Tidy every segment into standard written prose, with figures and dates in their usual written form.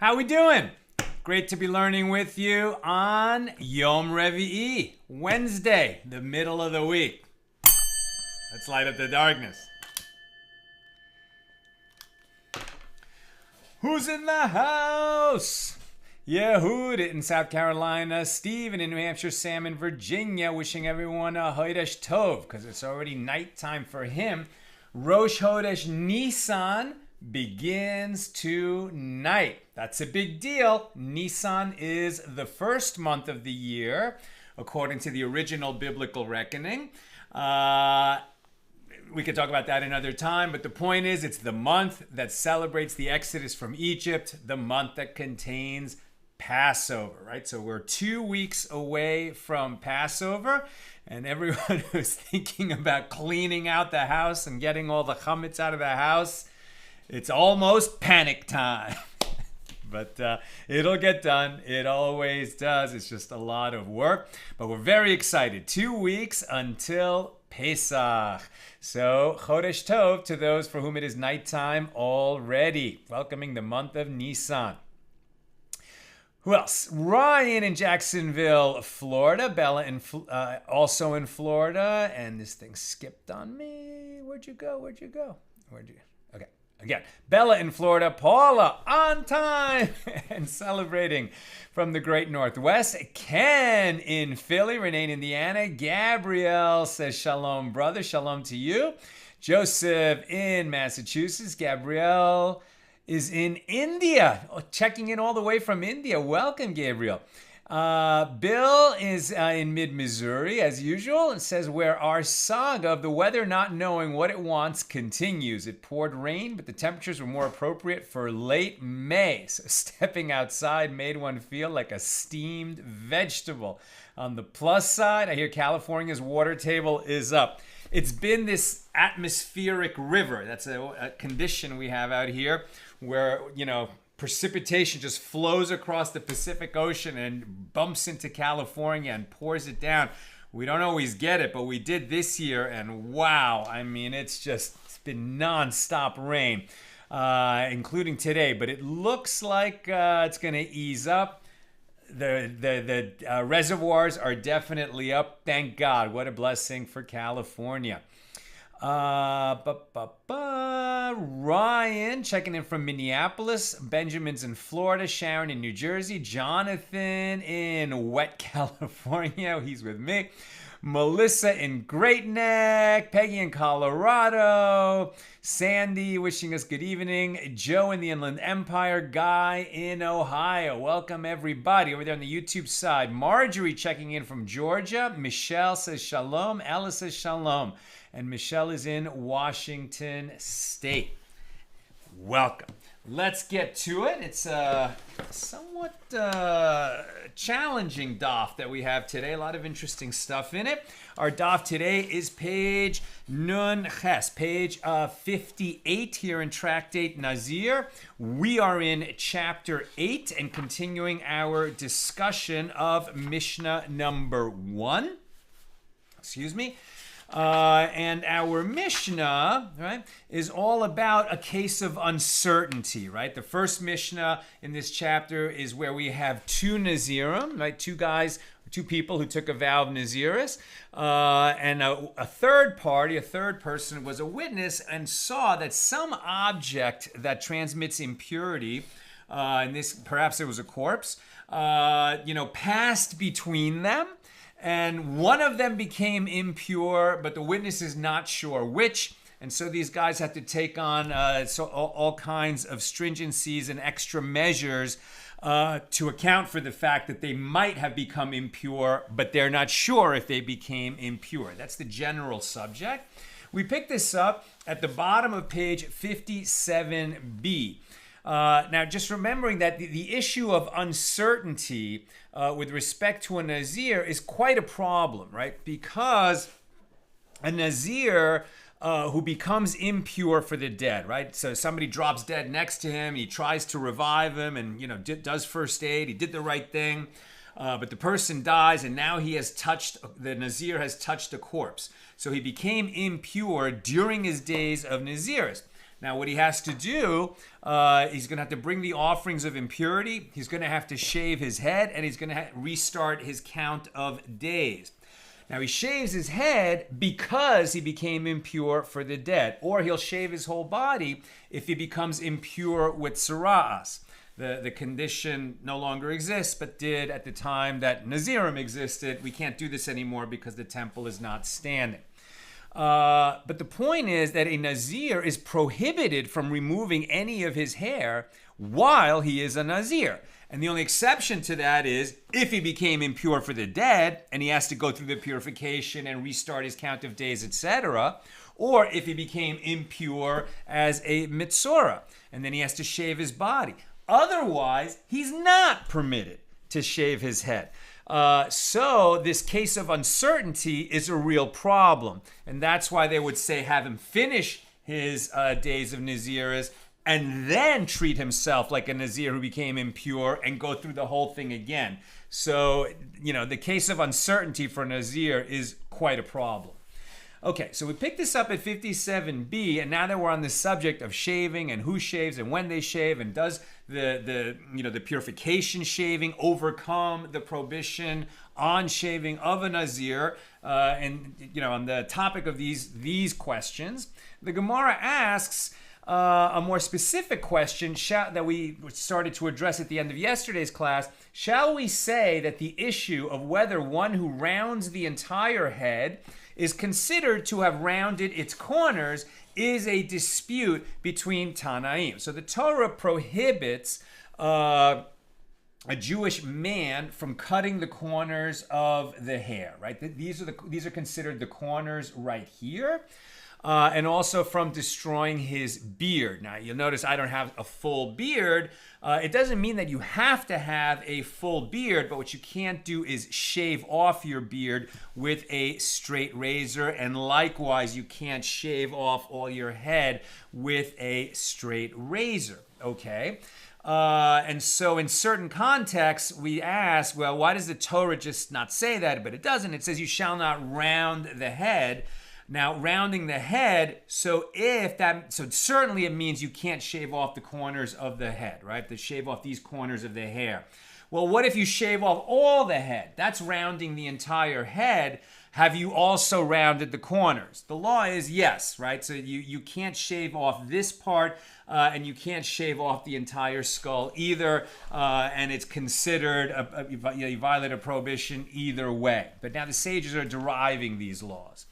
How we doing? Great to be learning with you on Yom Revi'i, Wednesday, the middle of the week. Let's light up the darkness. Who's in the house? Yehud in South Carolina, Stephen in New Hampshire, Sam in Virginia, wishing everyone a Chodesh Tov, because it's already nighttime for him. Rosh Chodesh Nisan begins tonight. That's a big deal. Nisan is the first month of the year, according to the original biblical reckoning. We could talk about that another time, but the point is it's the month that celebrates the Exodus from Egypt, the month that contains Passover, right? So we're 2 weeks away from Passover, and everyone who's thinking about cleaning out the house and getting all the chametz out of the house, it's almost panic time. But it'll get done. It always does. It's just a lot of work. But we're very excited. 2 weeks until Pesach. So Chodesh Tov to those for whom it is nighttime already. Welcoming the month of Nisan. Who else? Ryan in Jacksonville, Florida. Bella also in Florida. And this thing skipped on me. Where'd you go? Okay. Again, Bella in Florida, Paula on time and celebrating from the great Northwest. Ken in Philly, Renee in Indiana. Gabrielle says shalom, brother. Shalom to you. Joseph in Massachusetts. Gabrielle is in India, checking in all the way from India. Welcome, Gabriel. Bill is in mid-Missouri, as usual, and says where our saga of the weather not knowing what it wants continues. It poured rain, but the temperatures were more appropriate for late May. So stepping outside made one feel like a steamed vegetable. On the plus side, I hear California's water table is up. It's been this atmospheric river. That's a condition we have out here where, precipitation just flows across the Pacific Ocean and bumps into California and pours it down. We don't always get it, but we did this year, and wow, it's been non-stop rain, including today, but it looks like it's going to ease up. The reservoirs are definitely up. Thank God. What a blessing for California. Ryan checking in from Minneapolis. Benjamin's in Florida. Sharon in New Jersey. Jonathan in wet California. He's with me. Melissa in Great Neck. Peggy in Colorado. Sandy wishing us good evening. Joe in the Inland Empire. Guy in Ohio. Welcome everybody over there on the YouTube side. Marjorie checking in from Georgia. Michelle says shalom. Ella says shalom. And Michelle is in Washington State. Welcome. Let's get to it. It's a somewhat challenging daf that we have today. A lot of interesting stuff in it. Our daf today is page Nun Ches, page 58 here in Tractate Nazir. We are in chapter 8 and continuing our discussion of Mishnah number 1. And our Mishnah, right, is all about a case of uncertainty, right? The first Mishnah in this chapter is where we have two Nazirim, right? Two people who took a vow of nazirus, and a third person was a witness and saw that some object that transmits impurity, and this perhaps it was a corpse, passed between them. And one of them became impure, but the witness is not sure which. And so these guys have to take on all kinds of stringencies and extra measures to account for the fact that they might have become impure, but they're not sure if they became impure. That's the general subject. We pick this up at the bottom of page 57b. Now, just remembering that the issue of uncertainty with respect to a Nazir is quite a problem, right? Because a Nazir who becomes impure for the dead, right? So somebody drops dead next to him, he tries to revive him and, does first aid, he did the right thing, but the person dies and now the Nazir has touched a corpse. So he became impure during his days of Nazirus. Now, what he has to do, he's going to have to bring the offerings of impurity. He's going to have to shave his head, and he's going to restart his count of days. Now, he shaves his head because he became impure for the dead, or he'll shave his whole body if he becomes impure with tzara'as. The condition no longer exists, but did at the time that Nazirim existed. We can't do this anymore because the temple is not standing. But the point is that a Nazir is prohibited from removing any of his hair while he is a Nazir. And the only exception to that is if he became impure for the dead and he has to go through the purification and restart his count of days, etc., or if he became impure as a metzora and then he has to shave his body. Otherwise, he's not permitted to shave his head. So this case of uncertainty is a real problem. And that's why they would say have him finish his days of Nazirus and then treat himself like a Nazir who became impure and go through the whole thing again. So, the case of uncertainty for Nazir is quite a problem. Okay, so we picked this up at 57b, and now that we're on the subject of shaving and who shaves and when they shave, and does the purification shaving overcome the prohibition on shaving of a Nazir, and on the topic of these questions, the Gemara asks a more specific question that we started to address at the end of yesterday's class. Shall we say that the issue of whether one who rounds the entire head is considered to have rounded its corners is a dispute between Tanaim? So the Torah prohibits a Jewish man from cutting the corners of the hair, right? These are considered the corners right here. And also from destroying his beard. Now, you'll notice I don't have a full beard. It doesn't mean that you have to have a full beard, but what you can't do is shave off your beard with a straight razor, and likewise, you can't shave off all your head with a straight razor, okay? And so in certain contexts, we ask, well, why does the Torah just not say that? But it doesn't. It says you shall not round the head. Now, rounding the head, so certainly it means you can't shave off the corners of the head, right? To shave off these corners of the hair. Well, what if you shave off all the head? That's rounding the entire head. Have you also rounded the corners? The law is yes, right? So you can't shave off this part, and you can't shave off the entire skull either, and it's considered you violate a prohibition either way. But now the sages are deriving these laws.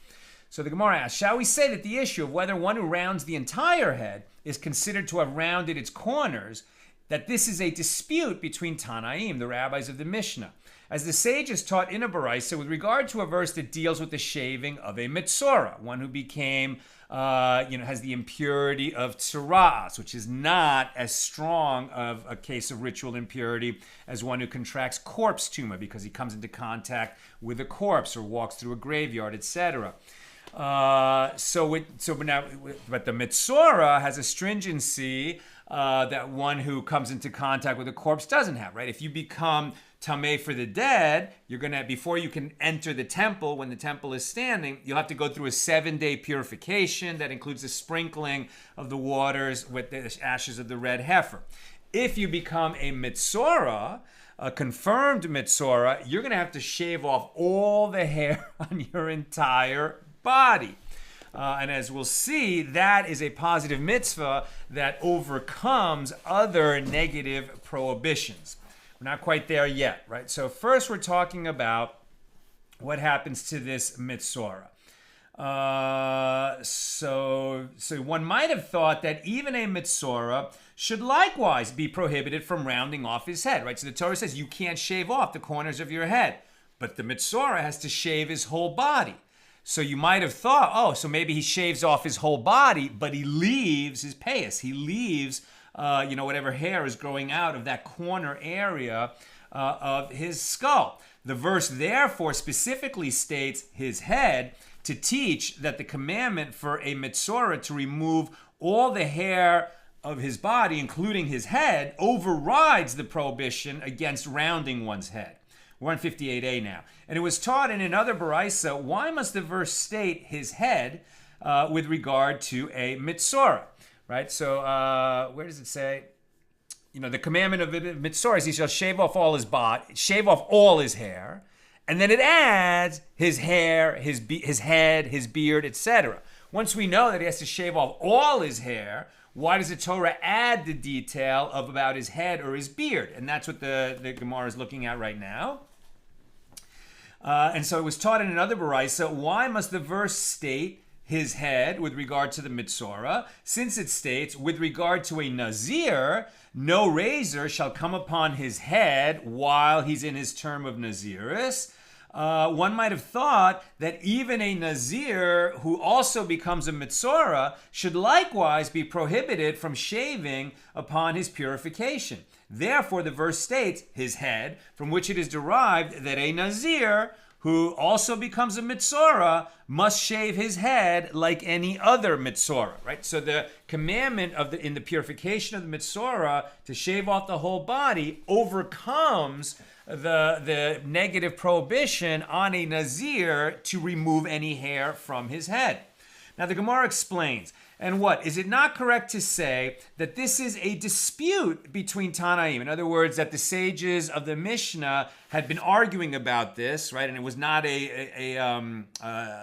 So the Gemara asks, shall we say that the issue of whether one who rounds the entire head is considered to have rounded its corners, that this is a dispute between Tanaim, the rabbis of the Mishna? As the sages taught in a Baraisa with regard to a verse that deals with the shaving of a metzora, one who became, has the impurity of tzara'as, which is not as strong of a case of ritual impurity as one who contracts corpse tumor because he comes into contact with a corpse or walks through a graveyard, etc. But the metzora has a stringency that one who comes into contact with a corpse doesn't have, right? If you become tameh for the dead, you're gonna, before you can enter the temple, when the temple is standing, you'll have to go through a 7-day purification that includes the sprinkling of the waters with the ashes of the red heifer. If you become a metzora, a confirmed metzora, you're gonna have to shave off all the hair on your entire body. And as we'll see, that is a positive mitzvah that overcomes other negative prohibitions. We're not quite there yet, right? So first we're talking about what happens to this metzora. So one might have thought that even a metzora should likewise be prohibited from rounding off his head, right? So the Torah says you can't shave off the corners of your head, but the metzora has to shave his whole body. So you might have thought, so maybe he shaves off his whole body, but he leaves his payas. He leaves, whatever hair is growing out of that corner area of his skull. The verse therefore specifically states his head to teach that the commandment for a metzora to remove all the hair of his body, including his head, overrides the prohibition against rounding one's head. We're on 58a now. And it was taught in another Baraisa, why must the verse state his head with regard to a metzora? right? So where does it say? The commandment of metzora is he shall shave off all his hair, and then it adds his hair, his head, his beard, etc. Once we know that he has to shave off all his hair, why does the Torah add the detail of about his head or his beard? And that's what the Gemara is looking at right now. And so it was taught in another baraisa, why must the verse state his head with regard to the metzora, since it states, with regard to a Nazir, no razor shall come upon his head while he's in his term of nazirus. One might have thought that even a Nazir who also becomes a metzora should likewise be prohibited from shaving upon his purification. Therefore, the verse states his head, from which it is derived that a Nazir who also becomes a metzora must shave his head like any other metzora, right? So the commandment in the purification of the metzora to shave off the whole body overcomes the negative prohibition on a Nazir to remove any hair from his head. Now the Gemara explains, and what? Is it not correct to say that this is a dispute between Tanaim? In other words, that the sages of the Mishna had been arguing about this, right? And it was not a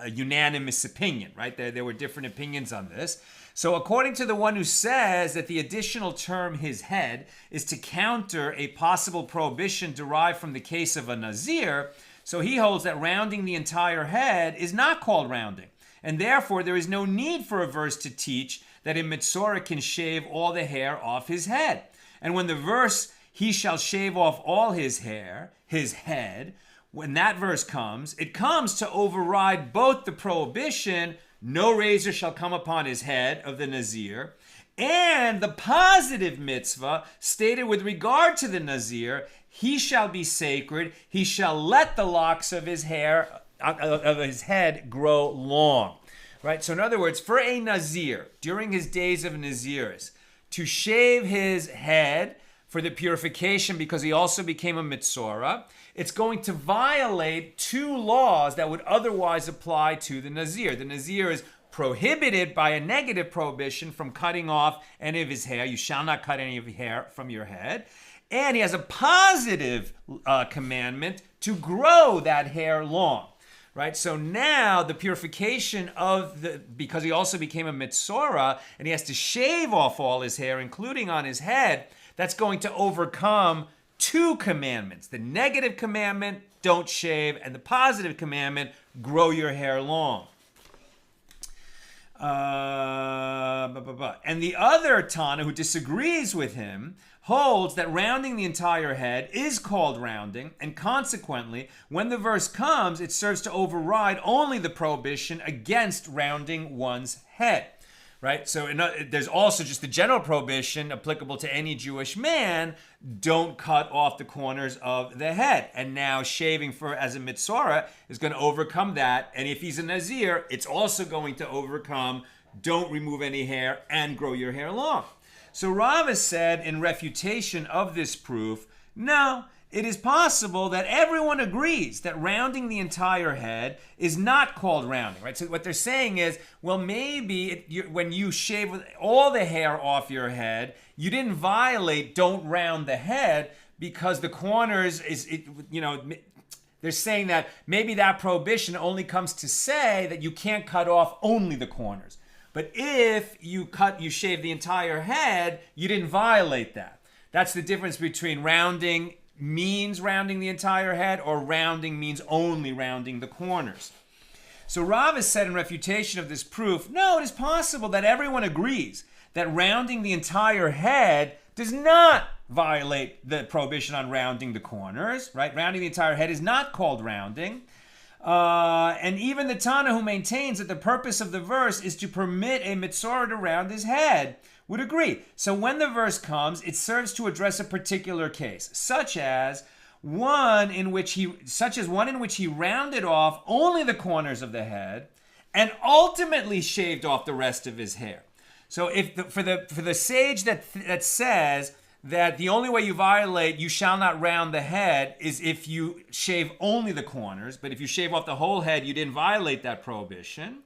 unanimous opinion, right? There were different opinions on this. So according to the one who says that the additional term his head is to counter a possible prohibition derived from the case of a Nazir, so he holds that rounding the entire head is not called rounding. And therefore, there is no need for a verse to teach that a metzora can shave all the hair off his head. And when the verse, he shall shave off all his hair, his head, when that verse comes, it comes to override both the prohibition, no razor shall come upon his head of the Nazir, and the positive mitzvah stated with regard to the Nazir, he shall be sacred, he shall let the locks of his hair of his head grow long, right? So in other words, for a Nazir, during his days of Nazirus, to shave his head for the purification because he also became a metzora, it's going to violate two laws that would otherwise apply to the Nazir. The Nazir is prohibited by a negative prohibition from cutting off any of his hair. You shall not cut any of your hair from your head. And he has a positive commandment to grow that hair long. Right, so now the purification because he also became a metzora and he has to shave off all his hair, including on his head, that's going to overcome two commandments. The negative commandment, don't shave, and the positive commandment, grow your hair long. And the other Tana who disagrees with him holds that rounding the entire head is called rounding, and consequently, when the verse comes, it serves to override only the prohibition against rounding one's head, right? So there's also just the general prohibition applicable to any Jewish man, don't cut off the corners of the head. And now shaving as a metzora is going to overcome that, and if he's a Nazir, it's also going to overcome don't remove any hair and grow your hair long. So Rava said in refutation of this proof, no, it is possible that everyone agrees that rounding the entire head is not called rounding, right? So what they're saying is, well, maybe when you shave all the hair off your head, you didn't violate don't round the head because the corners they're saying that maybe that prohibition only comes to say that you can't cut off only the corners. But if you shave the entire head, you didn't violate that. That's the difference between rounding means rounding the entire head or rounding means only rounding the corners. So Rava said in refutation of this proof, no, it is possible that everyone agrees that rounding the entire head does not violate the prohibition on rounding the corners, right? Rounding the entire head is not called rounding. And even the Tana who maintains that the purpose of the verse is to permit a metzora to round his head would agree. So when the verse comes, it serves to address a particular case, such as one in which he rounded off only the corners of the head and ultimately shaved off the rest of his hair. So for the sage that says that the only way you violate, you shall not round the head, is if you shave only the corners. But if you shave off the whole head, you didn't violate that prohibition.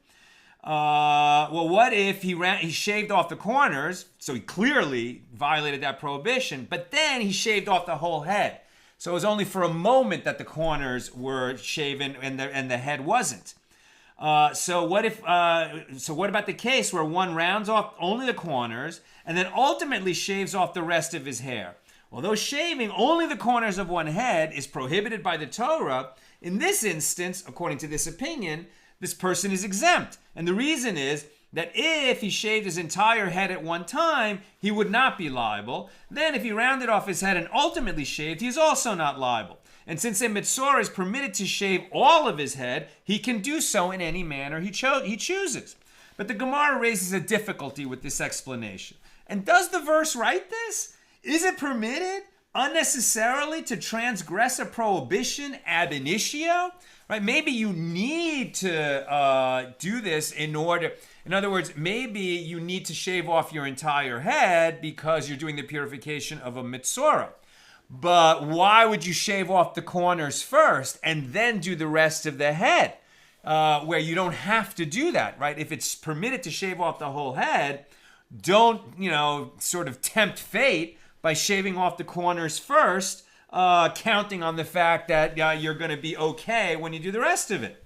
well, what if he shaved off the corners, so he clearly violated that prohibition, but then he shaved off the whole head. So it was only for a moment that the corners were shaven and the head wasn't. So what about the case where one rounds off only the corners and then ultimately shaves off the rest of his hair? Well, though shaving only the corners of one head is prohibited by the Torah, in this instance, according to this opinion, this person is exempt. And the reason is that if he shaved his entire head at one time, he would not be liable. Then if he rounded off his head and ultimately shaved, he is also not liable. And since a metzora is permitted to shave all of his head, he can do so in any manner he chooses. But the Gemara raises a difficulty with this explanation. And does the verse write this? Is it permitted unnecessarily to transgress a prohibition ab initio? Right? Maybe you need to do this in other words, maybe you need to shave off your entire head because you're doing the purification of a metzora. But why would you shave off the corners first and then do the rest of the head? Where you don't have to do that, right? If it's permitted to shave off the whole head, don't, sort of tempt fate by shaving off the corners first, counting on the fact that you're going to be okay when you do the rest of it.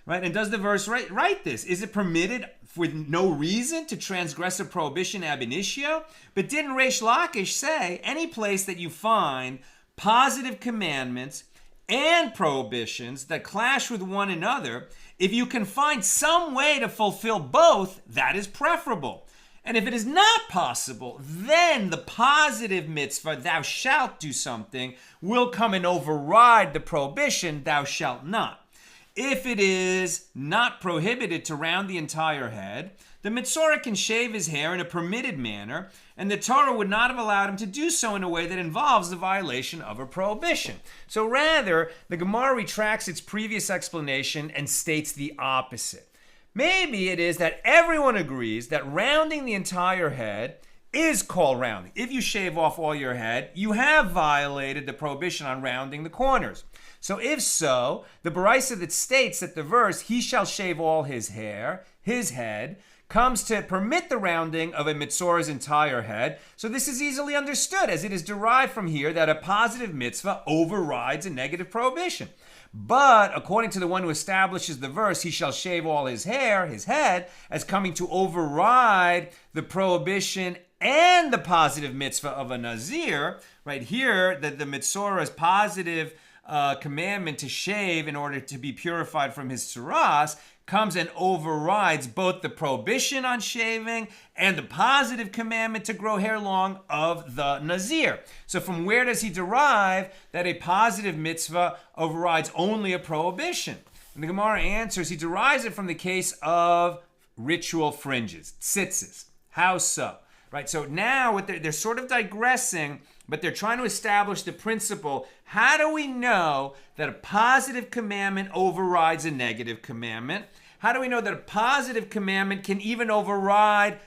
Right? And does the verse write this? Is it permitted with no reason to transgress a prohibition ab initio? But didn't Reish Lakish say any place that you find positive commandments and prohibitions that clash with one another, if you can find some way to fulfill both, that is preferable. And if it is not possible, then the positive mitzvah, thou shalt do something, will come and override the prohibition, thou shalt not. If it is not prohibited to round the entire head, the metzora can shave his hair in a permitted manner, and the Torah would not have allowed him to do so in a way that involves the violation of a prohibition. So rather, the Gemara retracts its previous explanation and states the opposite. Maybe it is that everyone agrees that rounding the entire head is called rounding. If you shave off all your head, you have violated the prohibition on rounding the corners. So if so, the Baraisa that states that the verse, he shall shave all his hair, his head, comes to permit the rounding of a metzora's entire head. So this is easily understood as it is derived from here that a positive mitzvah overrides a negative prohibition. But according to the one who establishes the verse, he shall shave all his hair, his head, as coming to override the prohibition and the positive mitzvah of a Nazir, right here, that the metzora's positive commandment to shave in order to be purified from his tzitzit comes and overrides both the prohibition on shaving and the positive commandment to grow hair long of the Nazir. So from where does he derive that a positive mitzvah overrides only a prohibition? And the Gemara answers he derives it from the case of ritual fringes, tzitzit. How so? Right, so now they're sort of digressing, but they're trying to establish the principle. How do we know that a positive commandment overrides a negative commandment? How do we know that a positive commandment can even override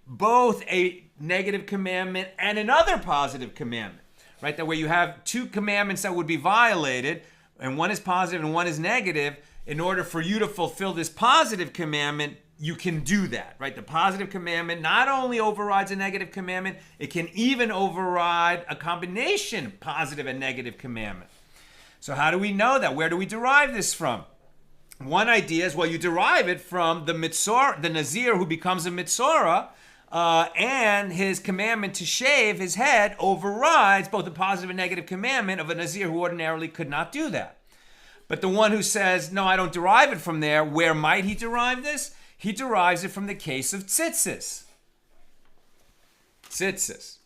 both a negative commandment and another positive commandment? Right, that way you have two commandments that would be violated, and one is positive and one is negative. In order for you to fulfill this positive commandment, you can do that, right? The positive commandment not only overrides a negative commandment, it can even override a combination positive and negative commandment. So how do we know that? Where do we derive this from? One idea is, well, you derive it from the metzora, the Nazir who becomes a metzora, and his commandment to shave his head overrides both the positive and negative commandment of a Nazir who ordinarily could not do that. But the one who says, no, I don't derive it from there, where might he derive this? He derives it from the case of tzitzit. Tzitzit,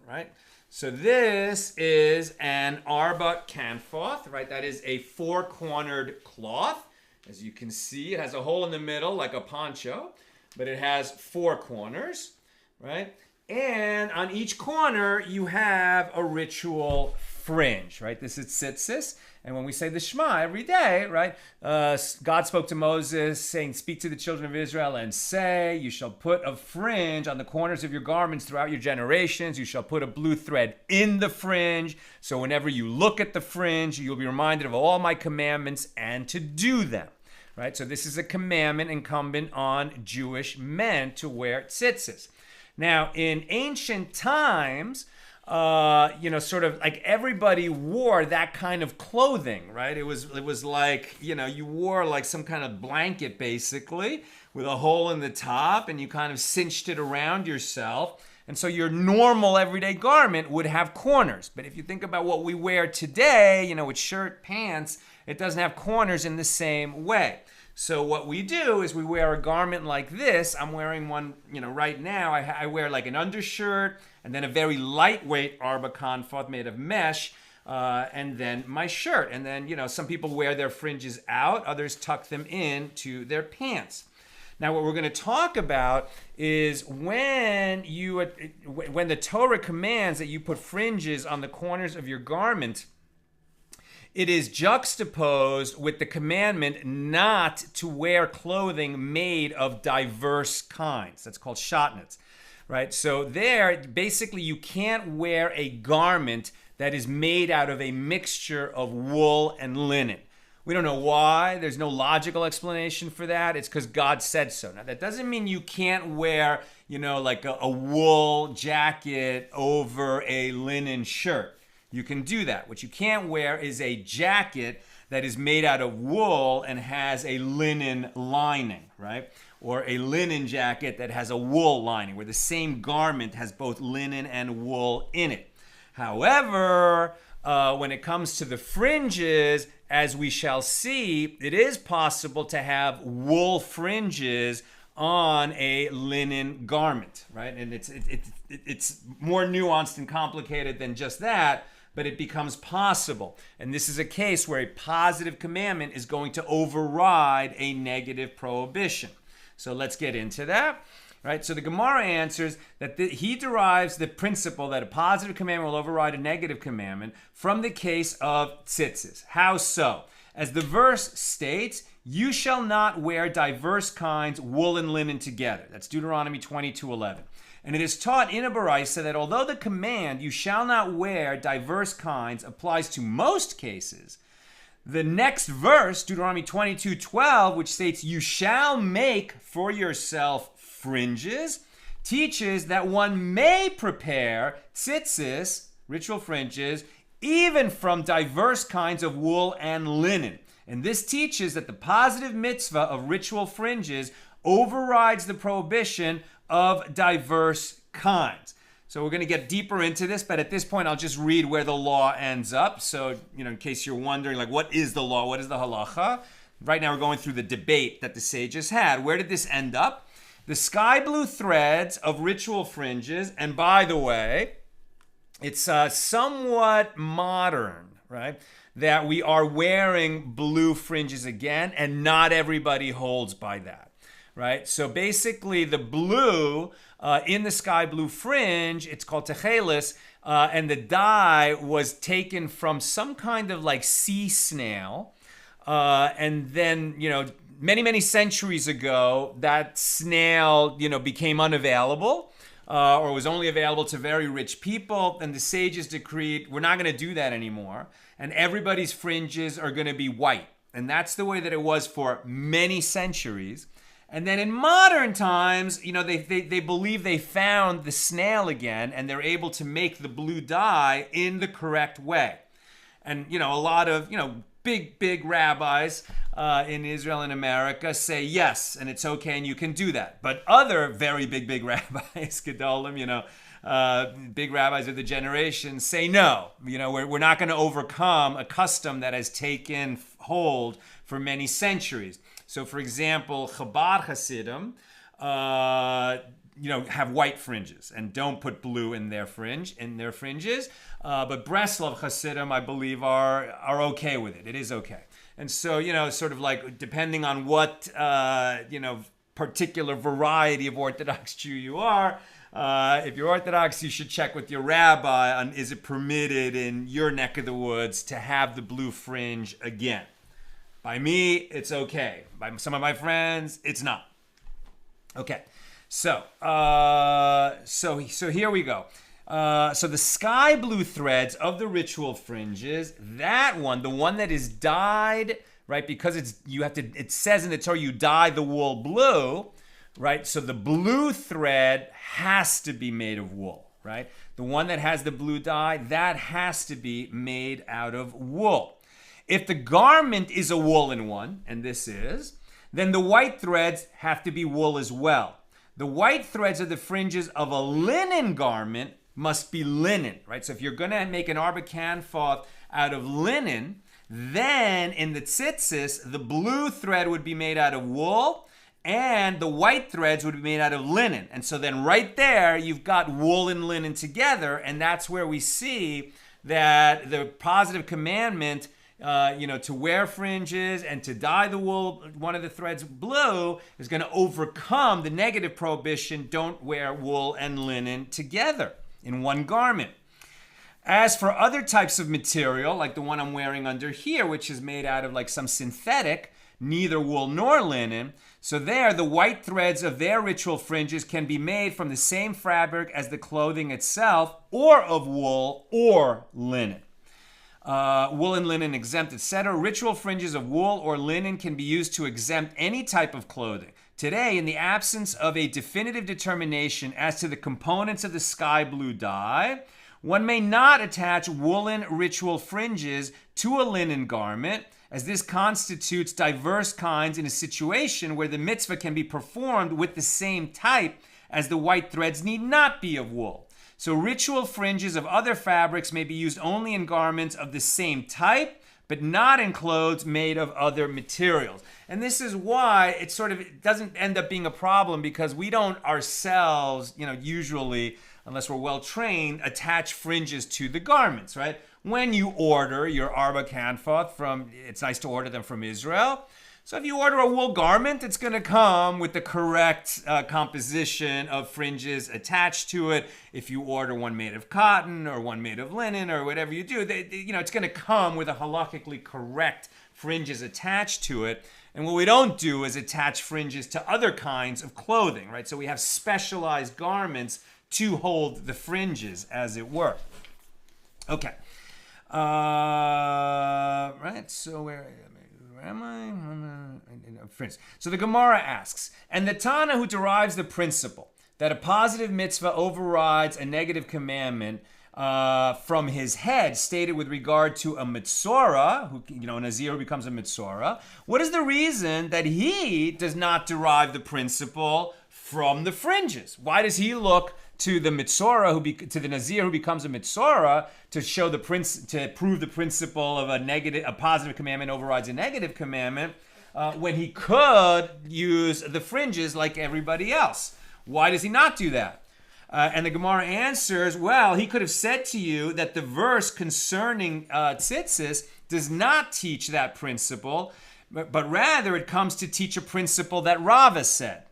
right? So this is an arba kanfoth, right? That is a four-cornered cloth. As you can see, it has a hole in the middle like a poncho, but it has four corners, right? And on each corner, you have a ritual fringe, right? This is tzitzit. And when we say the Shema every day, right, God spoke to Moses saying, speak to the children of Israel and say, you shall put a fringe on the corners of your garments throughout your generations. You shall put a blue thread in the fringe. So whenever you look at the fringe, you'll be reminded of all my commandments and to do them. right? So this is a commandment incumbent on Jewish men to wear tzitzis. Now, in ancient times, sort of like everybody wore that kind of clothing, right? It was like, you wore like some kind of blanket basically with a hole in the top, and you kind of cinched it around yourself. And so your normal everyday garment would have corners. But if you think about what we wear today, with shirt, pants, it doesn't have corners in the same way. So what we do is we wear a garment like this. I'm wearing one, right now. I wear like an undershirt and then a very lightweight arba confot made of mesh, and then my shirt. And then, some people wear their fringes out. Others tuck them into their pants. Now, what we're going to talk about is when the Torah commands that you put fringes on the corners of your garment, it is juxtaposed with the commandment not to wear clothing made of diverse kinds. That's called shatnez, right? So there, basically, you can't wear a garment that is made out of a mixture of wool and linen. We don't know why. There's no logical explanation for that. It's because God said so. Now, that doesn't mean you can't wear, like a wool jacket over a linen shirt. You can do that. What you can't wear is a jacket that is made out of wool and has a linen lining, right? Or a linen jacket that has a wool lining, where the same garment has both linen and wool in it. However, when it comes to the fringes, as we shall see, it is possible to have wool fringes on a linen garment, right? And it's more nuanced and complicated than just that, but it becomes possible. And this is a case where a positive commandment is going to override a negative prohibition. So let's get into that. Right, so the Gemara answers that he derives the principle that a positive commandment will override a negative commandment from the case of tzitzis. How so? As the verse states, you shall not wear diverse kinds, wool and linen together. That's Deuteronomy 22:11. And it is taught in a baraisa that although the command, you shall not wear diverse kinds, applies to most cases, the next verse, Deuteronomy 22:12, which states, you shall make for yourself fringes, teaches that one may prepare tzitzis, ritual fringes, even from diverse kinds of wool and linen. And this teaches that the positive mitzvah of ritual fringes overrides the prohibition of diverse kinds. So we're going to get deeper into this, but at this point I'll just read where the law ends up. So, in case you're wondering, like, what is the law? What is the halacha? Right now we're going through the debate that the sages had. Where did this end up? The sky blue threads of ritual fringes, and by the way, it's somewhat modern, right? That we are wearing blue fringes again, and not everybody holds by that, right? So basically the blue in the sky blue fringe, it's called techelis, and the dye was taken from some kind of like sea snail, and then, many centuries ago, that snail, became unavailable, or was only available to very rich people. And the sages decreed, we're not going to do that anymore. And everybody's fringes are going to be white. And that's the way that it was for many centuries. And then in modern times, they believe they found the snail again, and they're able to make the blue dye in the correct way. And, a lot of, big rabbis in Israel and America say yes, and it's okay, and you can do that. But other very big rabbis, Gedolim, big rabbis of the generation say no. We're not going to overcome a custom that has taken hold for many centuries. So, for example, Chabad Hasidim, have white fringes and don't put blue in their fringes. But Breslov Hasidim, I believe, are okay with it. It is okay. And so, sort of like depending on what, particular variety of Orthodox Jew you are, if you're Orthodox, you should check with your rabbi on is it permitted in your neck of the woods to have the blue fringe again. By me, it's okay. By some of my friends, it's not. Okay. So here we go. So the sky blue threads of the ritual fringes, that one, the one that is dyed right? Because it says in the Torah, you dye the wool blue, right? So the blue thread has to be made of wool, right? The one that has the blue dye, that has to be made out of wool. If the garment is a woolen one, and this is, then the white threads have to be wool as well. The white threads of the fringes of a linen garment must be linen, right? So if you're going to make an arba kanfoth out of linen, then in the tzitzis, the blue thread would be made out of wool and the white threads would be made out of linen. And so then right there, you've got wool and linen together, and that's where we see that the positive commandment to wear fringes and to dye the wool, one of the threads blue, is going to overcome the negative prohibition, don't wear wool and linen together in one garment. As for other types of material, like the one I'm wearing under here, which is made out of like some synthetic, neither wool nor linen, so there the white threads of their ritual fringes can be made from the same fabric as the clothing itself, or of wool or linen. Wool and linen exempt, etc. Ritual fringes of wool or linen can be used to exempt any type of clothing. Today, in the absence of a definitive determination as to the components of the sky blue dye, one may not attach woolen ritual fringes to a linen garment, as this constitutes diverse kinds in a situation where the mitzvah can be performed with the same type, as the white threads need not be of wool. So ritual fringes of other fabrics may be used only in garments of the same type, but not in clothes made of other materials. And this is why it doesn't end up being a problem, because we don't ourselves, usually, unless we're well trained, attach fringes to the garments, right? When you order your arba kanfoth it's nice to order them from Israel. So if you order a wool garment, it's going to come with the correct composition of fringes attached to it. If you order one made of cotton or one made of linen or whatever you do, it's going to come with a halakhically correct fringes attached to it. And what we don't do is attach fringes to other kinds of clothing, right? So we have specialized garments to hold the fringes, as it were. Okay. Right, so where am I? So the Gemara asks, and the Tana who derives the principle that a positive mitzvah overrides a negative commandment from his head, stated with regard to a metzora, a Nazir who becomes a metzora, what is the reason that he does not derive the principle from the fringes? Why does he look to the metzora, to the Nazir who becomes a metzora, to show to prove the principle of a positive commandment overrides a negative commandment, when he could use the fringes like everybody else? Why does he not do that? And the Gemara answers, well, he could have said to you that the verse concerning tzitzis does not teach that principle, but rather it comes to teach a principle that Rava said.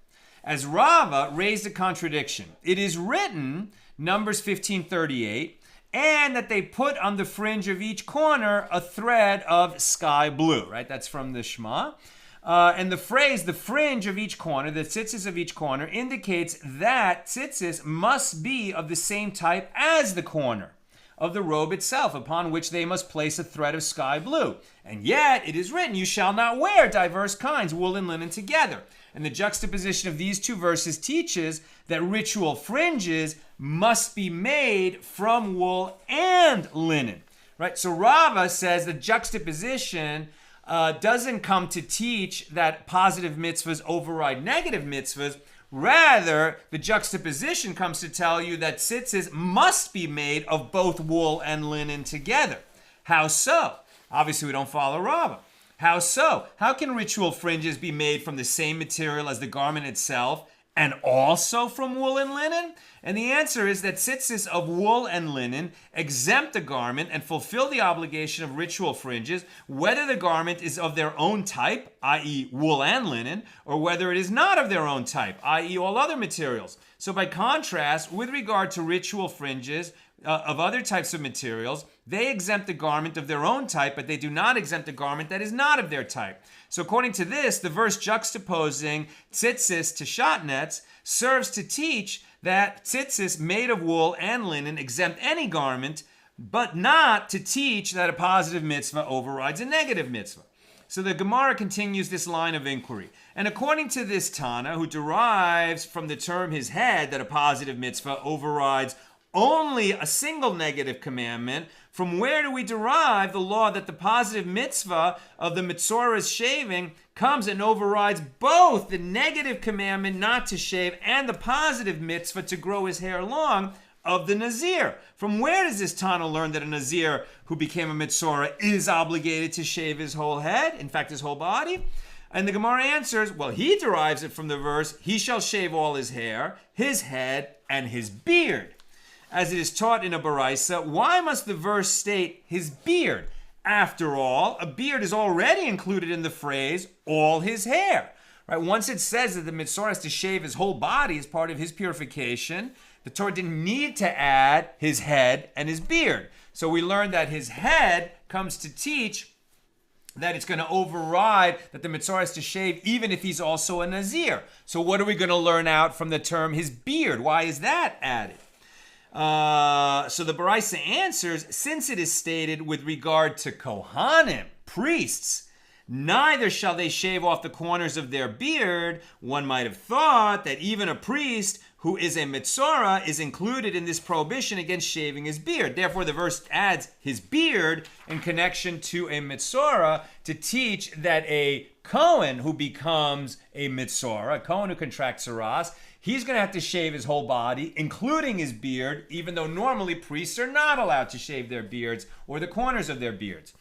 As Rava raised a contradiction, it is written, Numbers 15:38, and that they put on the fringe of each corner a thread of sky blue, right? That's from the Shema. And the phrase, the fringe of each corner, the tzitzis of each corner, indicates that tzitzis must be of the same type as the corner of the robe itself, upon which they must place a thread of sky blue. And yet it is written, you shall not wear diverse kinds, wool and linen together. And the juxtaposition of these two verses teaches that ritual fringes must be made from wool and linen, right? So Rava says the juxtaposition doesn't come to teach that positive mitzvahs override negative mitzvahs. Rather, the juxtaposition comes to tell you that tzitzis must be made of both wool and linen together. How so? Obviously, we don't follow Rava. How so? How can ritual fringes be made from the same material as the garment itself and also from wool and linen? And the answer is that tzitzis of wool and linen exempt the garment and fulfill the obligation of ritual fringes, whether the garment is of their own type, i.e. wool and linen, or whether it is not of their own type, i.e. all other materials. So by contrast, with regard to ritual fringes of other types of materials, they exempt the garment of their own type, but they do not exempt the garment that is not of their type. So according to this, the verse juxtaposing tzitzis to shatnez serves to teach that tzitzis made of wool and linen exempt any garment, but not to teach that a positive mitzvah overrides a negative mitzvah. So the Gemara continues this line of inquiry. And according to this Tana, who derives from the term his head that a positive mitzvah overrides only a single negative commandment, from where do we derive the law that the positive mitzvah of the metzorah's shaving comes and overrides both the negative commandment not to shave and the positive mitzvah to grow his hair long of the Nazir? From where does this Tana learn that a Nazir who became a metzora is obligated to shave his whole head, in fact his whole body? And the Gemara answers, well, he derives it from the verse, he shall shave all his hair, his head, and his beard. As it is taught in a Baraisa, why must the verse state his beard? After all, a beard is already included in the phrase, all his hair. Right? Once it says that the metzora has to shave his whole body as part of his purification, the Torah didn't need to add his head and his beard. So we learned that his head comes to teach that it's going to override that the metzora has to shave even if he's also a Nazir. So what are we going to learn out from the term his beard? Why is that added? So the Baraisa answers, since it is stated with regard to Kohanim, priests, neither shall they shave off the corners of their beard, one might have thought that even a priest who is a metzora is included in this prohibition against shaving his beard. Therefore, the verse adds his beard in connection to a metzora to teach that a Kohen who becomes a metzora, a Kohen who contracts saras, he's going to have to shave his whole body, including his beard, even though normally priests are not allowed to shave their beards or the corners of their beards.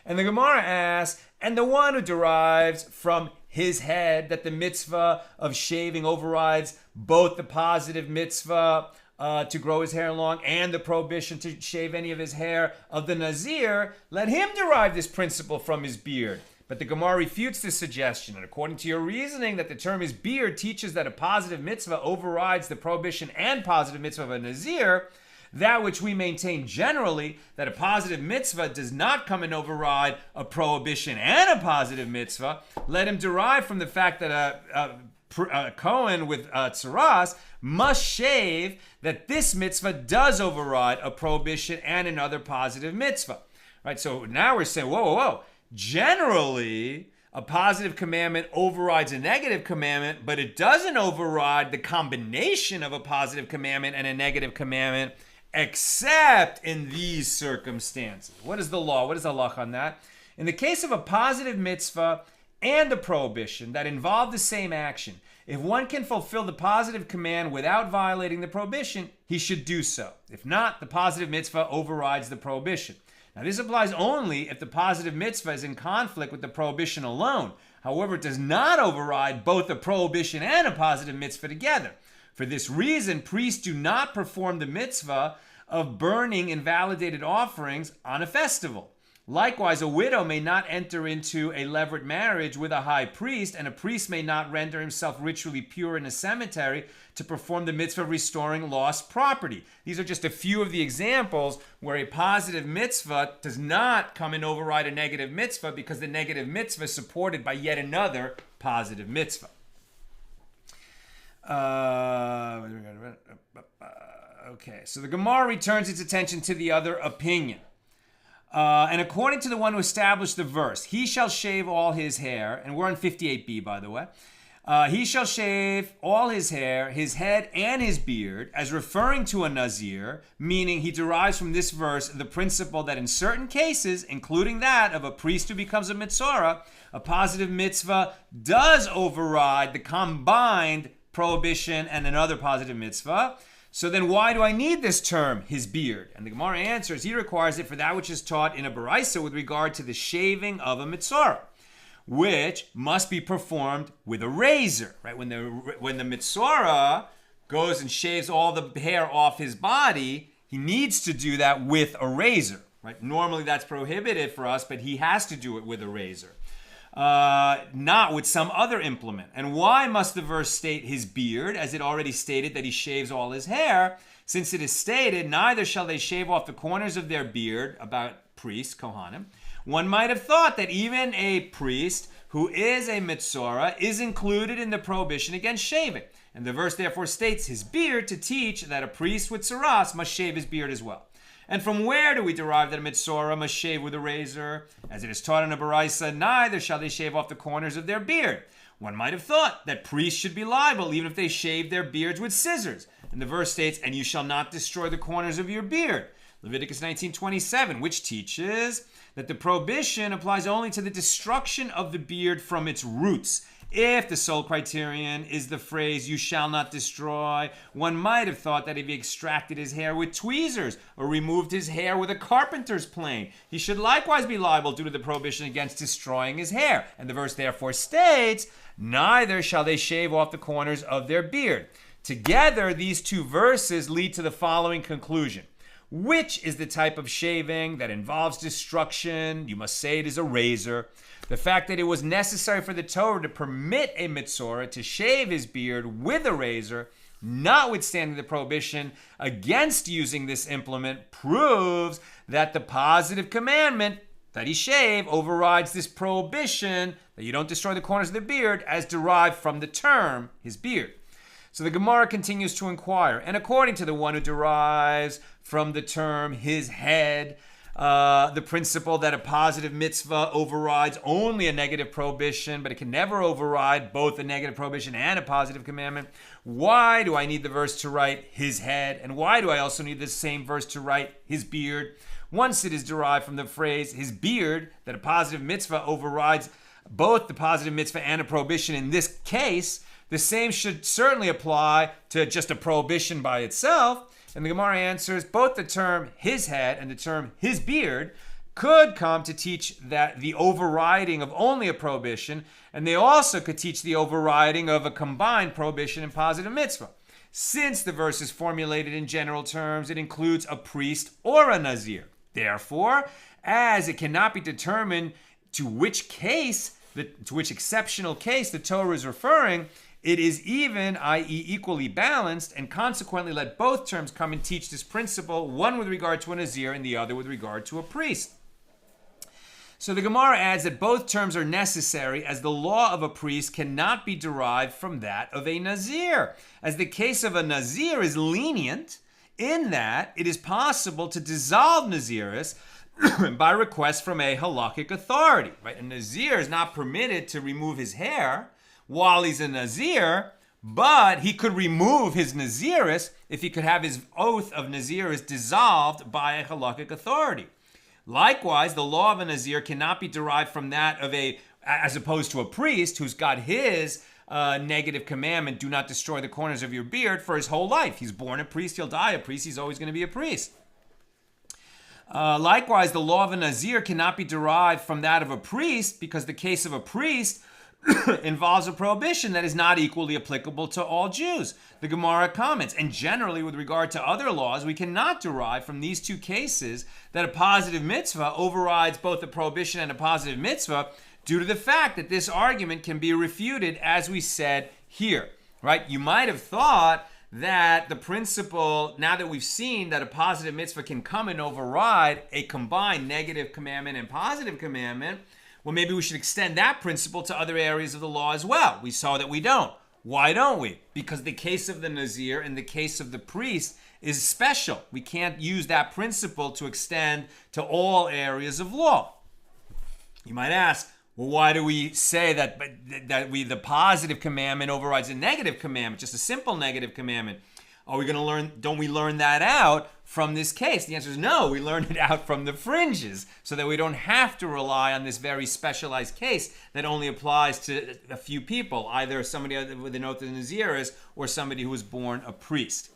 And the Gemara asks, and the one who derives from his head that the mitzvah of shaving overrides both the positive mitzvah to grow his hair long and the prohibition to shave any of his hair of the Nazir, let him derive this principle from his beard. But the Gemara refutes this suggestion, and according to your reasoning that the term his beard teaches that a positive mitzvah overrides the prohibition and positive mitzvah of a Nazir, that which we maintain generally, that a positive mitzvah does not come and override a prohibition and a positive mitzvah, let him derive from the fact that a Kohen with tzaras must shave that this mitzvah does override a prohibition and another positive mitzvah. Right? So now we're saying, whoa. Generally, a positive commandment overrides a negative commandment, but it doesn't override the combination of a positive commandment and a negative commandment, except in these circumstances. What is the law? What is the halach on that? In the case of a positive mitzvah and a prohibition that involve the same action, if one can fulfill the positive command without violating the prohibition, he should do so. If not, the positive mitzvah overrides the prohibition. Now, this applies only if the positive mitzvah is in conflict with the prohibition alone. However, it does not override both a prohibition and a positive mitzvah together. For this reason, priests do not perform the mitzvah of burning invalidated offerings on a festival. Likewise, a widow may not enter into a levirate marriage with a high priest, and a priest may not render himself ritually pure in a cemetery to perform the mitzvah of restoring lost property. These are just a few of the examples where a positive mitzvah does not come and override a negative mitzvah because the negative mitzvah is supported by yet another positive mitzvah. Okay, so the Gemara returns its attention to the other opinion. And according to the one who established the verse, he shall shave all his hair, and we're on 58b, by the way. He shall shave all his hair, his head, and his beard, as referring to a Nazir, meaning he derives from this verse the principle that in certain cases, including that of a priest who becomes a metzora, a positive mitzvah does override the combined prohibition and another positive mitzvah. So then why do I need this term, his beard? And the Gemara answers, he requires it for that which is taught in a Baraisa with regard to the shaving of a metzora, which must be performed with a razor. Right? When the metzora goes and shaves all the hair off his body, he needs to do that with a razor. Right? Normally that's prohibited for us, but he has to do it with a razor. Not with some other implement. And why must the verse state his beard, as it already stated that he shaves all his hair, since it is stated, neither shall they shave off the corners of their beard, about priests, Kohanim. One might have thought that even a priest who is a metzora is included in the prohibition against shaving. And the verse therefore states his beard to teach that a priest with saras must shave his beard as well. And from where do we derive that a metzora must shave with a razor? As it is taught in a baraisa, neither shall they shave off the corners of their beard. One might have thought that priests should be liable even if they shave their beards with scissors. And the verse states, and you shall not destroy the corners of your beard. Leviticus 19:27, which teaches that the prohibition applies only to the destruction of the beard from its roots. If the sole criterion is the phrase, you shall not destroy, one might have thought that if he extracted his hair with tweezers or removed his hair with a carpenter's plane, he should likewise be liable due to the prohibition against destroying his hair. And the verse therefore states, neither shall they shave off the corners of their beard. Together, these two verses lead to the following conclusion. Which is the type of shaving that involves destruction? You must say it is a razor. The fact that it was necessary for the Torah to permit a metzora to shave his beard with a razor, notwithstanding the prohibition against using this implement, proves that the positive commandment that he shave overrides this prohibition that you don't destroy the corners of the beard as derived from the term, his beard. So the Gemara continues to inquire, and according to the one who derives from the term his head, the principle that a positive mitzvah overrides only a negative prohibition, but it can never override both a negative prohibition and a positive commandment. Why do I need the verse to write his head? And why do I also need the same verse to write his beard? Once it is derived from the phrase his beard, that a positive mitzvah overrides both the positive mitzvah and a prohibition in this case, the same should certainly apply to just a prohibition by itself. And the Gemara answers, both the term his head and the term his beard could come to teach that the overriding of only a prohibition, and they also could teach the overriding of a combined prohibition and positive mitzvah. Since the verse is formulated in general terms, it includes a priest or a Nazir. Therefore, as it cannot be determined to which exceptional case the Torah is referring, it is even, i.e. equally balanced, and consequently let both terms come and teach this principle, one with regard to a Nazir and the other with regard to a priest. So the Gemara adds that both terms are necessary as the law of a priest cannot be derived from that of a Nazir, as the case of a Nazir is lenient in that it is possible to dissolve nazirus by request from a halakhic authority. Right? A Nazir is not permitted to remove his hair while he's a Nazir, but he could remove his nazirus if he could have his oath of nazirus dissolved by a halakhic authority. Likewise, the law of a Nazir cannot be derived from that of as opposed to a priest who's got his negative commandment, do not destroy the corners of your beard, for his whole life. He's born a priest, he'll die a priest, he's always going to be a priest. Likewise, the law of a Nazir cannot be derived from that of a priest, because the case of a priest involves a prohibition that is not equally applicable to all Jews. The Gemara comments, and generally with regard to other laws, we cannot derive from these two cases that a positive mitzvah overrides both a prohibition and a positive mitzvah, due to the fact that this argument can be refuted as we said here, right? You might have thought that the principle, now that we've seen that a positive mitzvah can come and override a combined negative commandment and positive commandment, well, maybe we should extend that principle to other areas of the law as well. We saw that we don't. Why don't we? Because the case of the Nazir and the case of the priest is special. We can't use that principle to extend to all areas of law. You might ask, well, why do we say that the positive commandment overrides a negative commandment, just a simple negative commandment? Are we going to learn, don't we learn that out from this case? The answer is no, we learn it out from the fringes so that we don't have to rely on this very specialized case that only applies to a few people, either somebody with an oath of nazirus or somebody who was born a priest.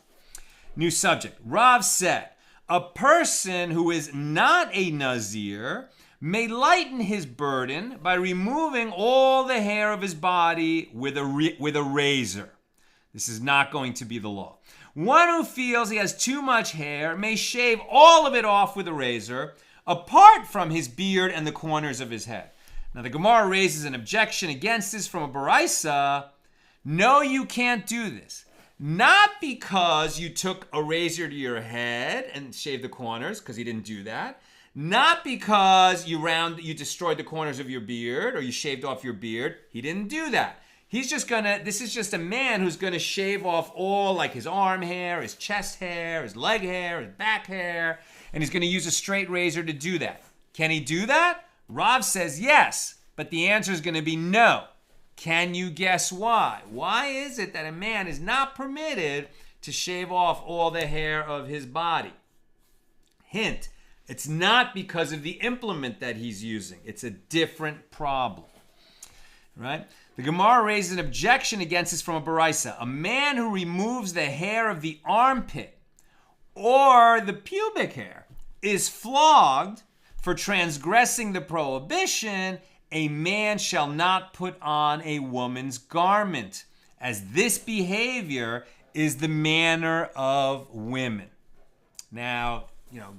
New subject. Rav said, a person who is not a Nazir may lighten his burden by removing all the hair of his body with a razor. This is not going to be the law. One who feels he has too much hair may shave all of it off with a razor, apart from his beard and the corners of his head. Now the Gemara raises an objection against this from a baraisa. No, you can't do this. Not because you took a razor to your head and shaved the corners, because he didn't do that. Not because you destroyed the corners of your beard or you shaved off your beard. He didn't do that. This is just a man who's gonna shave off all, like his arm hair, his chest hair, his leg hair, his back hair, and he's going to use a straight razor to do that. Can he do that? Rav says yes, but the answer is going to be no. Can you guess why? Why is it that a man is not permitted to shave off all the hair of his body? Hint, it's not because of the implement that he's using. It's a different problem, right? The Gemara raises an objection against this from a Baraisa. A man who removes the hair of the armpit or the pubic hair is flogged for transgressing the prohibition. A man shall not put on a woman's garment, as this behavior is the manner of women. Now,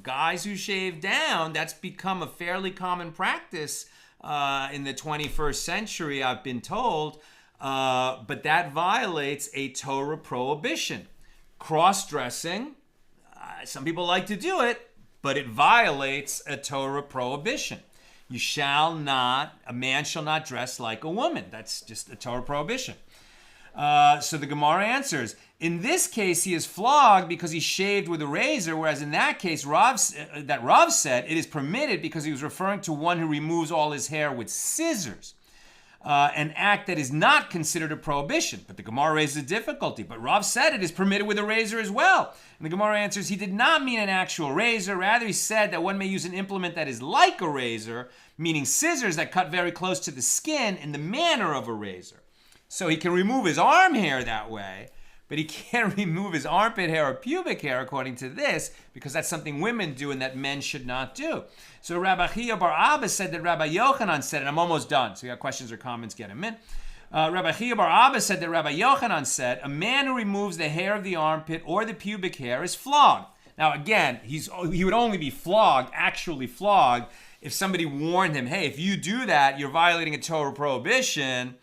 guys who shave down, that's become a fairly common practice in the 21st century, I've been told, but that violates a Torah prohibition. Cross-dressing, some people like to do it, but it violates a Torah prohibition. A man shall not dress like a woman. That's just a Torah prohibition. So the Gemara answers, in this case, he is flogged because he shaved with a razor, whereas in that case, Rav said it is permitted because he was referring to one who removes all his hair with scissors, an act that is not considered a prohibition. But the Gemara raises a difficulty. But Rav said it is permitted with a razor as well. And the Gemara answers, he did not mean an actual razor. Rather, he said that one may use an implement that is like a razor, meaning scissors that cut very close to the skin in the manner of a razor. So he can remove his arm hair that way, but he can't remove his armpit hair or pubic hair according to this, because that's something women do and that men should not do. So Rabbi Chia bar Abba said that Rabbi Yochanan said, and I'm almost done, so you got questions or comments, get them in. Rabbi Chia bar Abba said that Rabbi Yochanan said, a man who removes the hair of the armpit or the pubic hair is flogged. Now again, he would only be actually flogged, if somebody warned him, hey, if you do that, you're violating a Torah prohibition,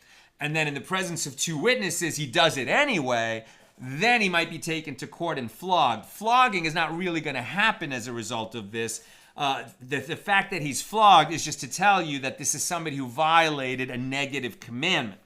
and then in the presence of two witnesses, he does it anyway, then he might be taken to court and flogged. Flogging is not really going to happen as a result of this. The fact that he's flogged is just to tell you that this is somebody who violated a negative commandment.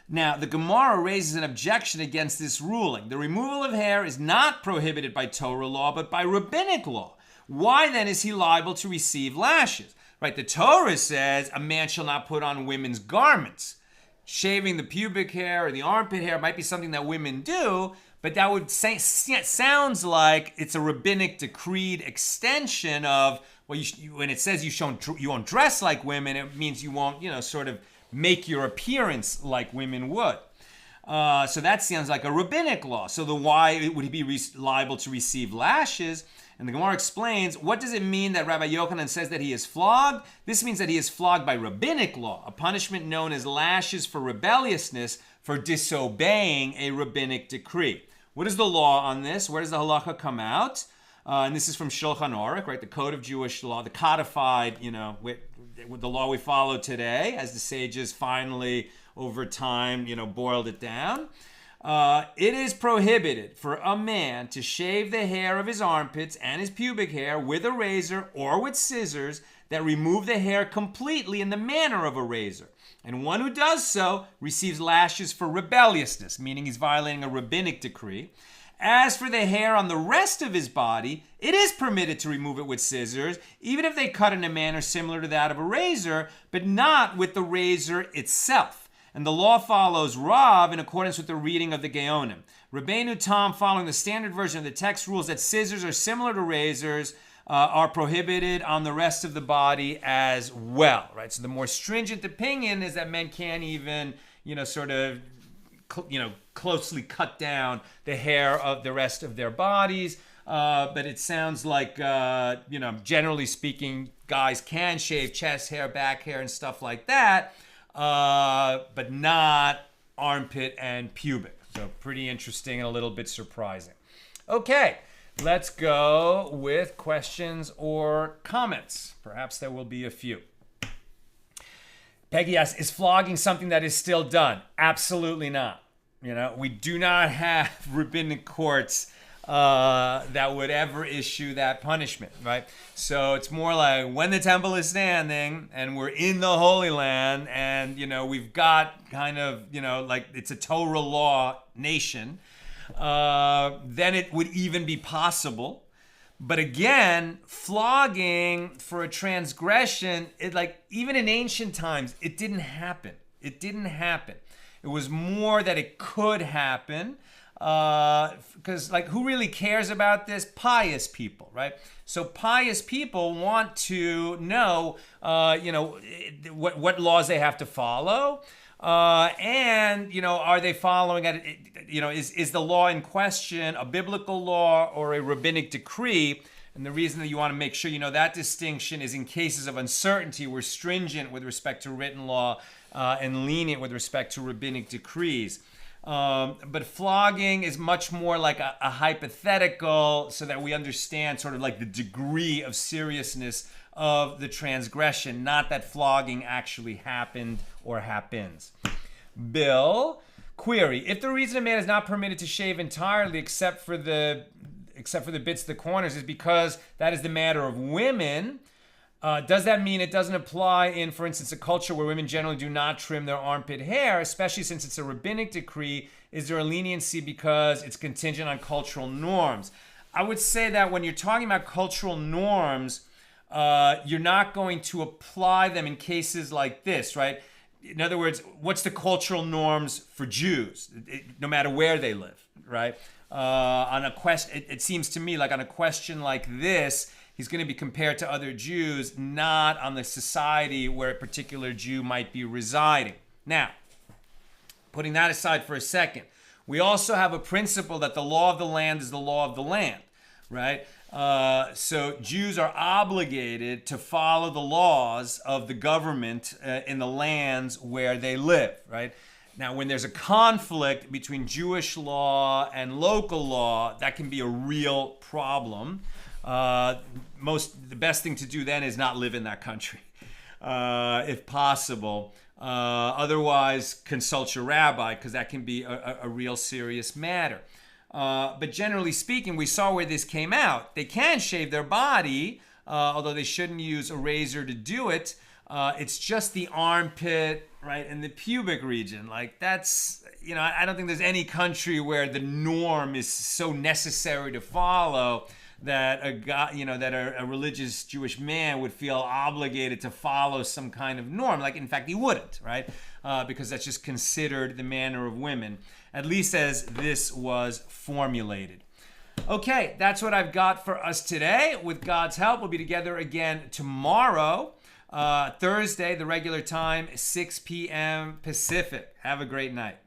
Now, the Gemara raises an objection against this ruling. The removal of hair is not prohibited by Torah law, but by rabbinic law. Why then is he liable to receive lashes? Right, the Torah says a man shall not put on women's garments. Shaving the pubic hair or the armpit hair might be something that women do, but that would sounds like it's a rabbinic decreed extension of, well, when it says you won't dress like women, it means you won't, sort of make your appearance like women would. So that sounds like a rabbinic law. So why would he be liable to receive lashes? And the Gemara explains, what does it mean that Rabbi Yochanan says that he is flogged? This means that he is flogged by rabbinic law, a punishment known as lashes for rebelliousness, for disobeying a rabbinic decree. What is the law on this? Where does the halacha come out? And this is from Shulchan Aruch, right? The code of Jewish law, the codified, with the law we follow today, as the sages finally, over time, boiled it down. It is prohibited for a man to shave the hair of his armpits and his pubic hair with a razor or with scissors that remove the hair completely in the manner of a razor. And one who does so receives lashes for rebelliousness, meaning he's violating a rabbinic decree. As for the hair on the rest of his body, it is permitted to remove it with scissors, even if they cut in a manner similar to that of a razor, but not with the razor itself. And the law follows Rav in accordance with the reading of the Geonim. Rabbeinu Tam, following the standard version of the text, rules that scissors are similar to razors, are prohibited on the rest of the body as well, right? So the more stringent opinion is that men can't even, closely cut down the hair of the rest of their bodies. But it sounds like, generally speaking, guys can shave chest hair, back hair, and stuff like that. But not armpit and pubic. So pretty interesting and a little bit surprising. Okay, let's go with questions or comments. Perhaps there will be a few. Peggy asks, is flogging something that is still done? Absolutely not. We do not have rabbinic courts that would ever issue that punishment, right? So it's more like when the temple is standing and we're in the Holy Land and, we've got kind of, like it's a Torah law nation, then it would even be possible. But again, flogging for a transgression, even in ancient times, it didn't happen. It didn't happen. It was more that it could happen, because who really cares about this? Pious people, right? So pious people want to know, what laws they have to follow, and are they following it? Is the law in question a biblical law or a rabbinic decree? And the reason that you want to make sure you know that distinction is in cases of uncertainty, we're stringent with respect to written law and lenient with respect to rabbinic decrees. But flogging is much more like a hypothetical, so that we understand sort of like the degree of seriousness of the transgression, not that flogging actually happened or happens. Bill, query: if the reason a man is not permitted to shave entirely except for the bits of the corners is because that is the matter of women, does that mean it doesn't apply in, for instance, a culture where women generally do not trim their armpit hair, especially since it's a rabbinic decree? Is there a leniency because it's contingent on cultural norms? I would say that when you're talking about cultural norms, you're not going to apply them in cases like this, right? In other words, what's the cultural norms for Jews, no matter where they live, right? On a question, it seems to me like on a question like this, he's going to be compared to other Jews, not on the society where a particular Jew might be residing. Now, putting that aside for a second, we also have a principle that the law of the land is the law of the land, right? So Jews are obligated to follow the laws of the government in the lands where they live, right? Now, when there's a conflict between Jewish law and local law, that can be a real problem. The best thing to do then is not live in that country, if possible. Otherwise, consult your rabbi, because that can be a real serious matter. But generally speaking, we saw where this came out. They can shave their body, although they shouldn't use a razor to do it. It's just the armpit, right, and the pubic region. That's, I don't think there's any country where the norm is so necessary to follow that a religious Jewish man would feel obligated to follow some kind of norm. In fact, he wouldn't, right? Because that's just considered the manner of women, at least as this was formulated. Okay, that's what I've got for us today. With God's help, we'll be together again tomorrow, Thursday, the regular time, 6 p.m. Pacific. Have a great night.